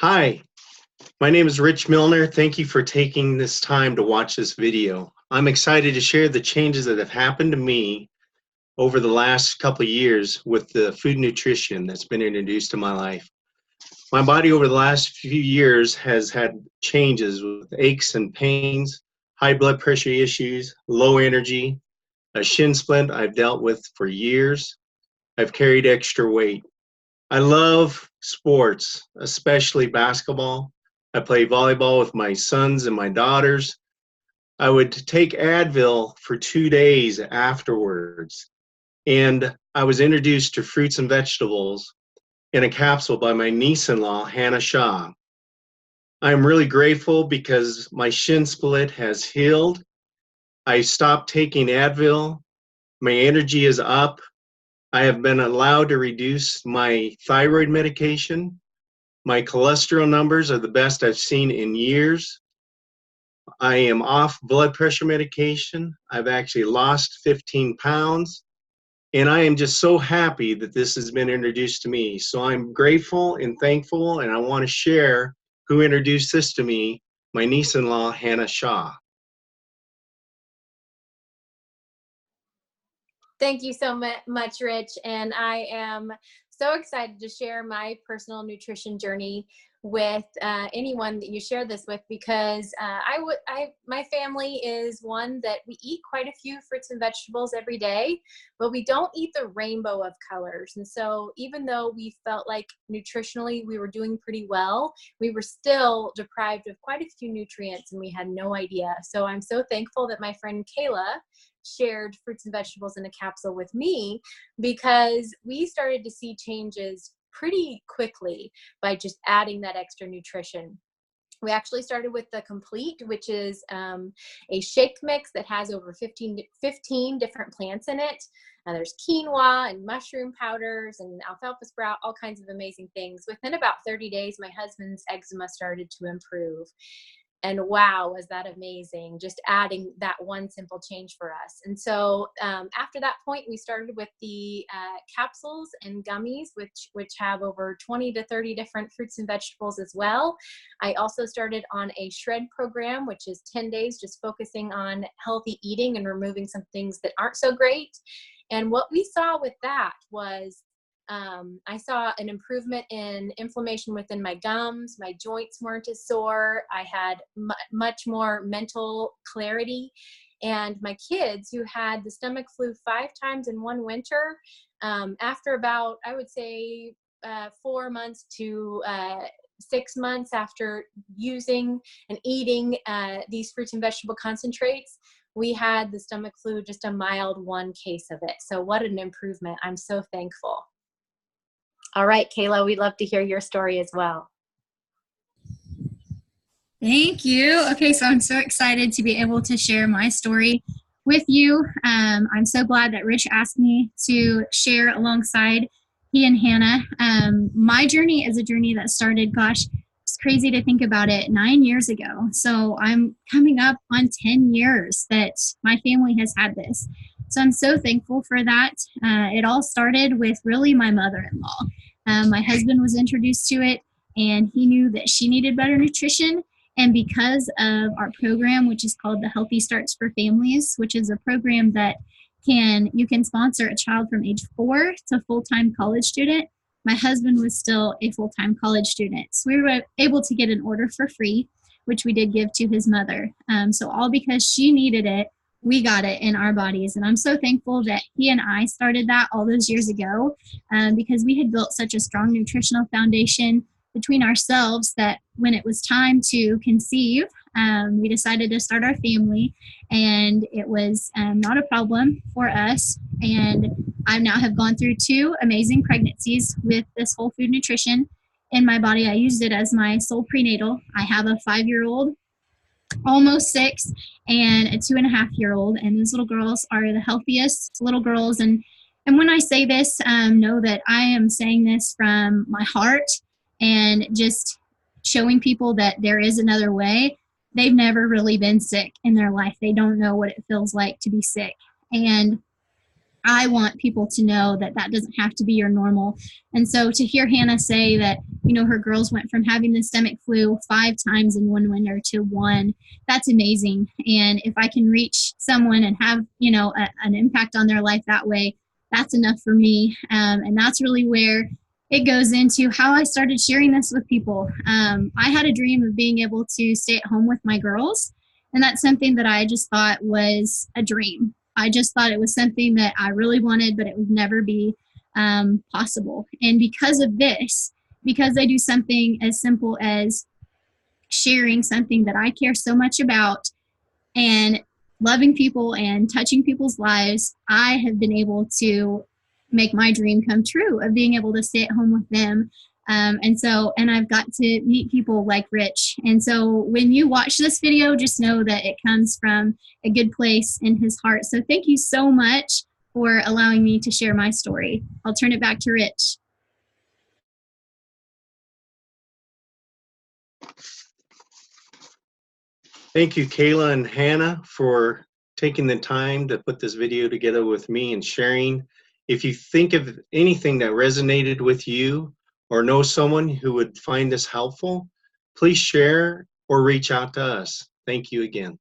Hi, my name is Rich Milner. Thank you for taking this time to watch this video. I'm excited to share the changes that have happened to me over the last couple of years with the food nutrition that's been introduced to my life. My body over the last few years has had changes with aches and pains, high blood pressure issues, low energy, a shin splint I've dealt with for years. I've carried extra weight. I love sports, especially basketball. I play volleyball with my sons and my daughters. I would take Advil for 2 days afterwards. And I was introduced to fruits and vegetables in a capsule by my niece-in-law, Hannah Shaw. I'm really grateful because my shin split has healed. I stopped taking Advil. My energy is up. I have been allowed to reduce my thyroid medication. My cholesterol numbers are the best I've seen in years. I am off blood pressure medication. I've actually lost 15 pounds. And I am just so happy that this has been introduced to me. So I'm grateful and thankful, and I want to share who introduced this to me, my niece-in-law, Hannah Shaw. Thank you so much, Rich. And I am so excited to share my personal nutrition journey with anyone that you share this with, because my family is one that we eat quite a few fruits and vegetables every day, but we don't eat the rainbow of colors. And so even though we felt like nutritionally we were doing pretty well, we were still deprived of quite a few nutrients and we had no idea. So I'm so thankful that my friend Kayla shared fruits and vegetables in a capsule with me, because we started to see changes pretty quickly by just adding that extra nutrition. We actually started with the Complete, which is a shake mix that has over 15 different plants in it. There's quinoa and mushroom powders and alfalfa sprout, all kinds of amazing things. Within about 30 days, my husband's eczema started to improve. And wow, was that amazing, just adding that one simple change for us. And so after that point, we started with the capsules and gummies, which have over 20 to 30 different fruits and vegetables as well. I also started on a shred program, which is 10 days, just focusing on healthy eating and removing some things that aren't so great. And what we saw with that was I saw an improvement in inflammation within my gums. My joints weren't as sore. I had much more mental clarity. And my kids, who had the stomach flu 5 times in one winter, after about, I would say, 4 months to 6 months after using and eating these fruits and vegetable concentrates, we had the stomach flu, just a mild 1 case of it. So what an improvement. I'm so thankful. All right, Kayla, we'd love to hear your story as well. Thank you. Okay, so I'm so excited to be able to share my story with you. I'm so glad that Rich asked me to share alongside he and Hannah. My journey is a journey that started, gosh, it's crazy to think about it, 9 years ago. So I'm coming up on 10 years that my family has had this. So I'm so thankful for that. It all started with really my mother-in-law. My husband was introduced to it, and he knew that she needed better nutrition. And because of our program, which is called the Healthy Starts for Families, which is a program that you can sponsor a child from age 4 to full-time college student. My husband was still a full-time college student. So we were able to get an order for free, which we did give to his mother. So all because she needed it, we got it in our bodies. And I'm so thankful that he and I started that all those years ago, because we had built such a strong nutritional foundation between ourselves that when it was time to conceive, we decided to start our family, and it was not a problem for us. And I now have gone through 2 amazing pregnancies with this whole food nutrition in my body. I used it as my sole prenatal. I have a 5-year-old, almost 6, and a 2.5-year-old, and those little girls are the healthiest little girls. And when I say this, know that I am saying this from my heart and just showing people that there is another way. They've never really been sick in their life. They don't know what it feels like to be sick. And I want people to know that that doesn't have to be your normal. And so to hear Hannah say that, you know, her girls went from having the stomach flu 5 times in one winter to 1, that's amazing. And if I can reach someone and have, you know, an impact on their life that way, that's enough for me. And that's really where it goes into how I started sharing this with people. I had a dream of being able to stay at home with my girls. And that's something that I just thought was a dream. I just thought it was something that I really wanted, but it would never be possible. And because of this, because I do something as simple as sharing something that I care so much about and loving people and touching people's lives, I have been able to make my dream come true of being able to stay at home with them. And I've got to meet people like Rich. And so when you watch this video, just know that it comes from a good place in his heart. So thank you so much for allowing me to share my story. I'll turn it back to Rich. Thank you, Kayla and Hannah, for taking the time to put this video together with me and sharing. If you think of anything that resonated with you or know someone who would find this helpful, please share or reach out to us. Thank you again.